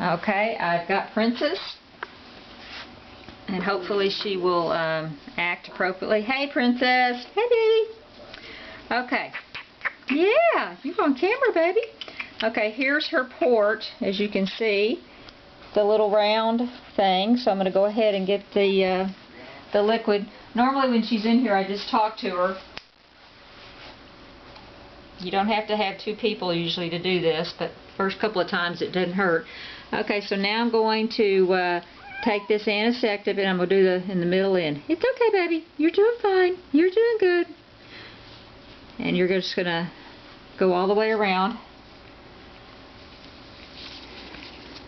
Okay, I've got Princess, and hopefully she will act appropriately. Hey, Princess. Hey, baby. Okay. Yeah, you're on camera, baby. Okay, here's her port, as you can see, the little round thing. So I'm going to go ahead and get the liquid. Normally when she's in here, I just talk to her. You don't have to have two people usually to do this, but first couple of times it doesn't hurt. Okay, so now I'm going to take this antiseptic and I'm going to do the in the middle end. It's okay, baby. You're doing fine. You're doing good. And you're just going to go all the way around.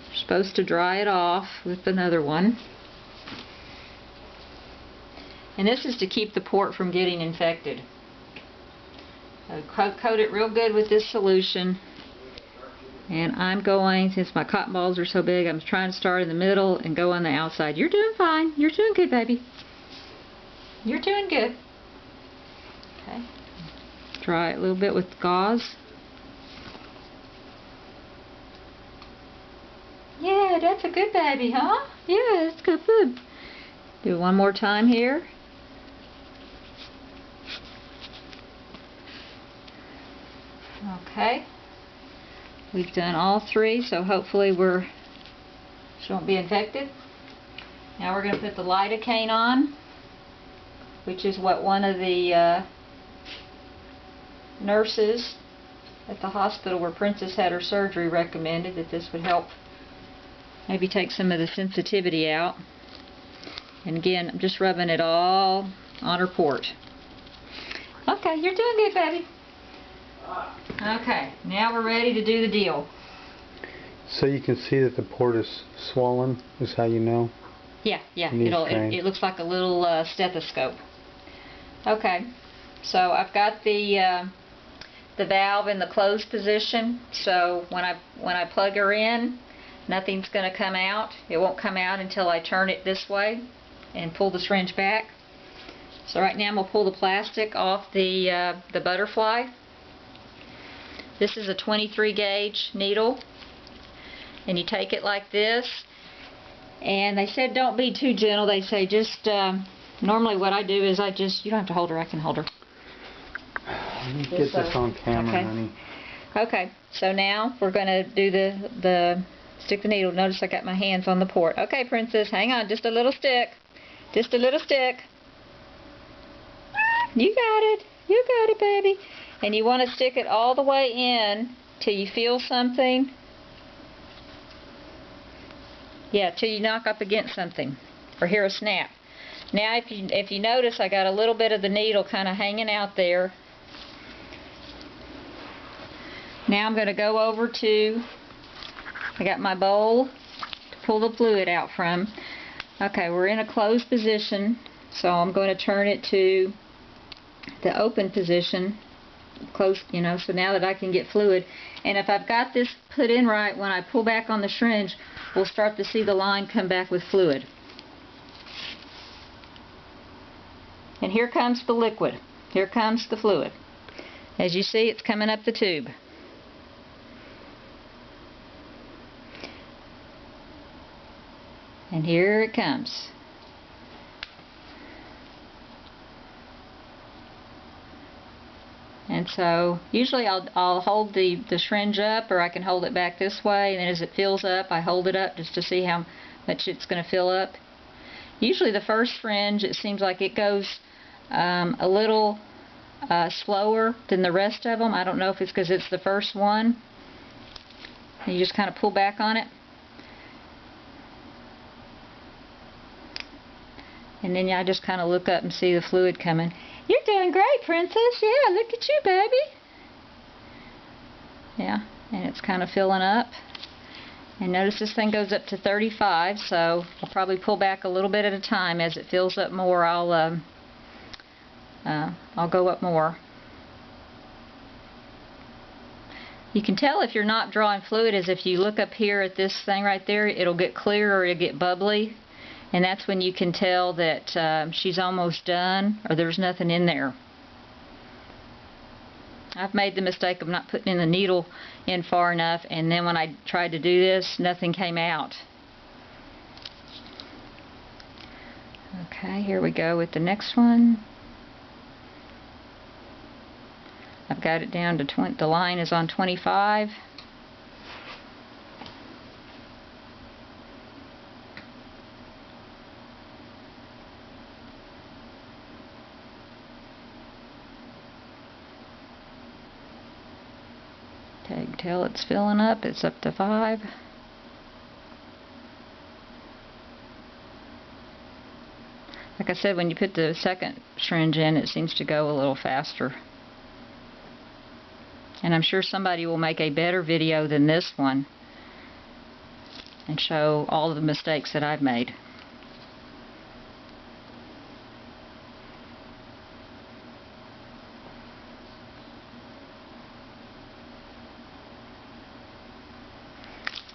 You're supposed to dry it off with another one. And this is to keep the port from getting infected. Coat it real good with this solution. And I'm going, since my cotton balls are so big, I'm trying to start in the middle and go on the outside. You're doing fine. You're doing good, baby. You're doing good. Okay. Dry it a little bit with gauze. Yeah, that's a good baby, huh? Yeah, that's good. Do one more time here. Okay. We've done all three, so hopefully she won't be infected. Now we're going to put the lidocaine on, which is what one of the nurses at the hospital where Princess had her surgery recommended that this would help maybe take some of the sensitivity out. And again, I'm just rubbing it all on her port. Okay, you're doing good, baby. Okay, now we're ready to do the deal. So you can see that the port is swollen, is how you know? Yeah. It looks like a little stethoscope. Okay, so I've got the valve in the closed position, so when I plug her in, nothing's going to come out. It won't come out until I turn it this way and pull the syringe back. So right now I'm going to pull the plastic off the butterfly. This is a 23 gauge needle, and you take it like this, and they said don't be too gentle. They say just normally what I do is you don't have to hold her, I can hold her. Let me get this on camera, okay. Honey. Okay, so now we're going to do the stick the needle. Notice I got my hands on the port. Okay, Princess, hang on, just a little stick. Just a little stick. You got it. You got it, baby. And you want to stick it all the way in till you feel something. Yeah, till you knock up against something or hear a snap. Now if you notice, I got a little bit of the needle kind of hanging out there. Now I'm going to go over to, I got my bowl to pull the fluid out from. Okay, we're in a closed position, so I'm going to turn it to the open position. Close, so now that I can get fluid. And if I've got this put in right, when I pull back on the syringe, we'll start to see the line come back with fluid. And here comes the liquid. Here comes the fluid. As you see, it's coming up the tube. And here it comes. And so usually I'll hold the syringe up, or I can hold it back this way, and then as it fills up I hold it up just to see how much it's going to fill up. Usually the first syringe, it seems like it goes a little slower than the rest of them. I don't know if it's because it's the first one. And you just kind of pull back on it. And then I just kind of look up and see the fluid coming. You're doing great, Princess. Yeah, look at you, baby. Yeah, and it's kind of filling up. And notice this thing goes up to 35, so I'll probably pull back a little bit at a time. As it fills up more, I'll go up more. You can tell if you're not drawing fluid is if you look up here at this thing right there, it'll get clear or it'll get bubbly. And that's when you can tell that she's almost done or there's nothing in there. I've made the mistake of not putting the needle in far enough, and then when I tried to do this, nothing came out. Okay, here we go with the next one. I've got it down to 20, the line is on 25. Tag till it's filling up, it's up to 5. Like I said, when you put the second syringe in, it seems to go a little faster. And I'm sure somebody will make a better video than this one and show all of the mistakes that I've made.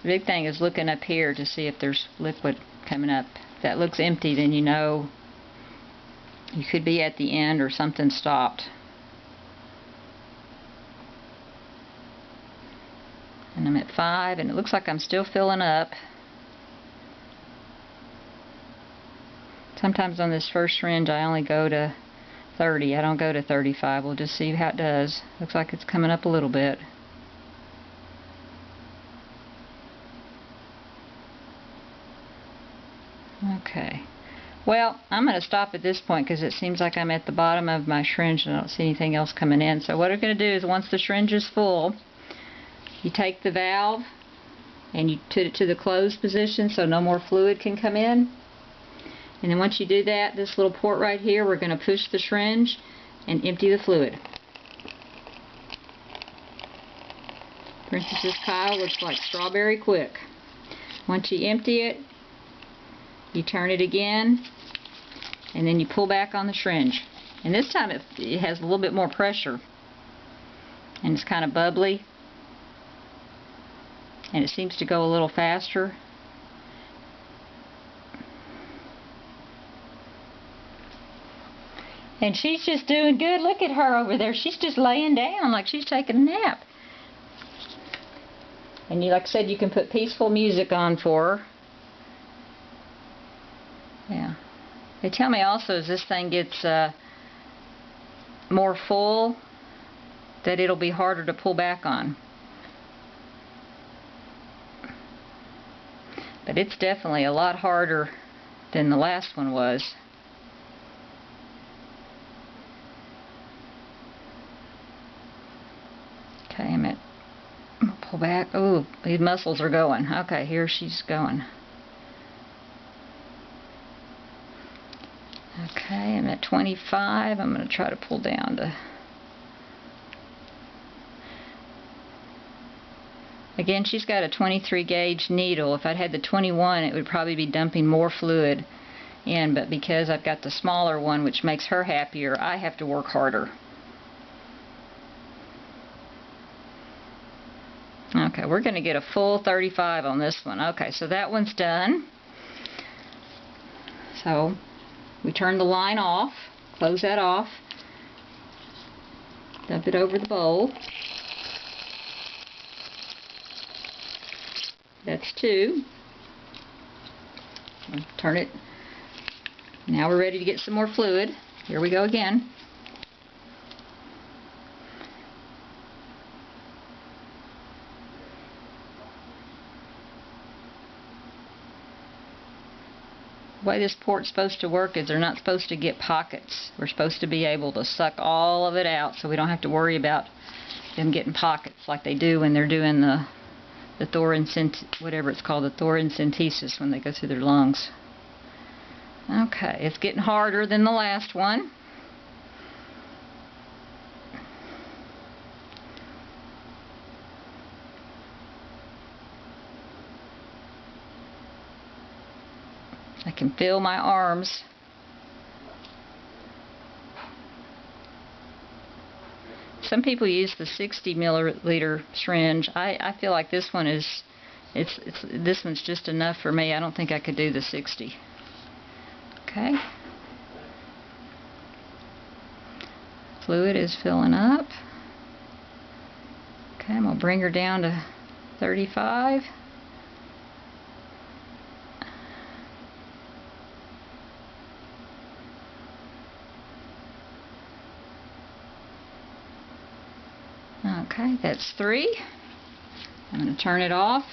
The big thing is looking up here to see if there's liquid coming up. If that looks empty, then you know you could be at the end or something stopped. And I'm at 5, and it looks like I'm still filling up. Sometimes on this first syringe I only go to 30. I don't go to 35. We'll just see how it does. Looks like it's coming up a little bit. Okay. Well, I'm going to stop at this point because it seems like I'm at the bottom of my syringe and I don't see anything else coming in. So what I'm going to do is, once the syringe is full, you take the valve and you put it to the closed position so no more fluid can come in. And then once you do that, this little port right here, we're going to push the syringe and empty the fluid. For instance, this Kyle looks like strawberry quick. Once you empty it, you turn it again, and then you pull back on the syringe. And this time it has a little bit more pressure, and it's kind of bubbly, and it seems to go a little faster. And she's just doing good. Look at her over there. She's just laying down like she's taking a nap. And you, like I said, you can put peaceful music on for her. Yeah. They tell me also, as this thing gets more full, that it'll be harder to pull back on. But it's definitely a lot harder than the last one was. Okay, I'm gonna pull back. Oh, these muscles are going. Okay, here she's going. Okay, I'm at 25. I'm going to try to pull down to... Again, she's got a 23 gauge needle. If I'd had the 21, it would probably be dumping more fluid in, but because I've got the smaller one, which makes her happier, I have to work harder. Okay, we're going to get a full 35 on this one. Okay, so that one's done. So we turn the line off, close that off, dump it over the bowl. That's 2. Turn it. Now we're ready to get some more fluid. Here we go again. The way this port's supposed to work is they're not supposed to get pockets. We're supposed to be able to suck all of it out so we don't have to worry about them getting pockets like they do when they're doing the whatever it's called, the thoracentesis, when they go through their lungs. Okay, it's getting harder than the last one. I can feel my arms. Some people use the 60 milliliter syringe. I feel like this one is, this one's just enough for me. I don't think I could do the 60. Okay. Fluid is filling up. Okay, I'm going to bring her down to 35. Okay, that's 3. I'm going to turn it off,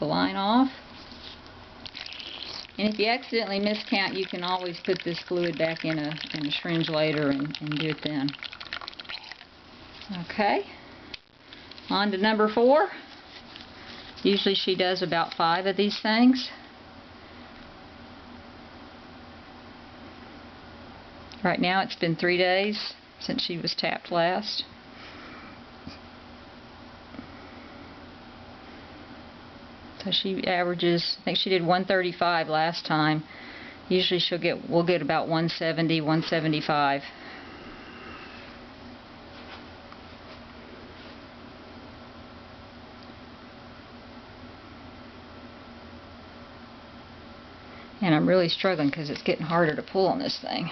the line off. And if you accidentally miscount, you can always put this fluid back in a syringe later and do it then. Okay, on to number 4. Usually she does about 5 of these things. Right now it's been 3 days since she was tapped last. So she averages, I think she did 135 last time. Usually we'll get about 170, 175. And I'm really struggling because it's getting harder to pull on this thing.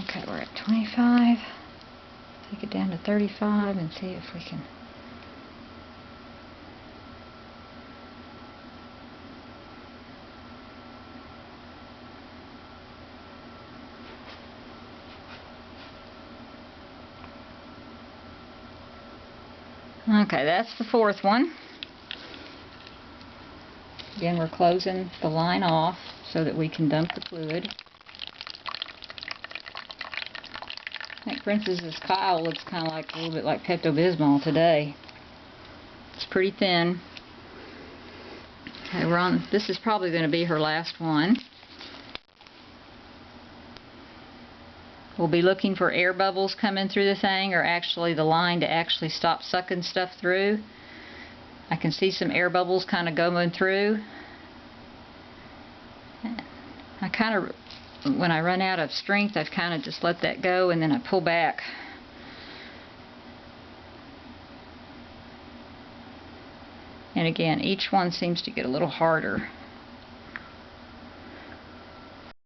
Okay, we're at 25. Take it down to 35 and see if we can. Okay, that's the 4th one. Again, we're closing the line off so that we can dump the fluid. I think Princess's Kyle looks kind of like a little bit like Pepto-Bismol today. It's pretty thin. Okay, we're on. This is probably going to be her last one. We'll be looking for air bubbles coming through the thing, or actually the line to actually stop sucking stuff through. I can see some air bubbles kind of going through. I kind of, when I run out of strength, I've kind of just let that go and then I pull back. And again, each one seems to get a little harder.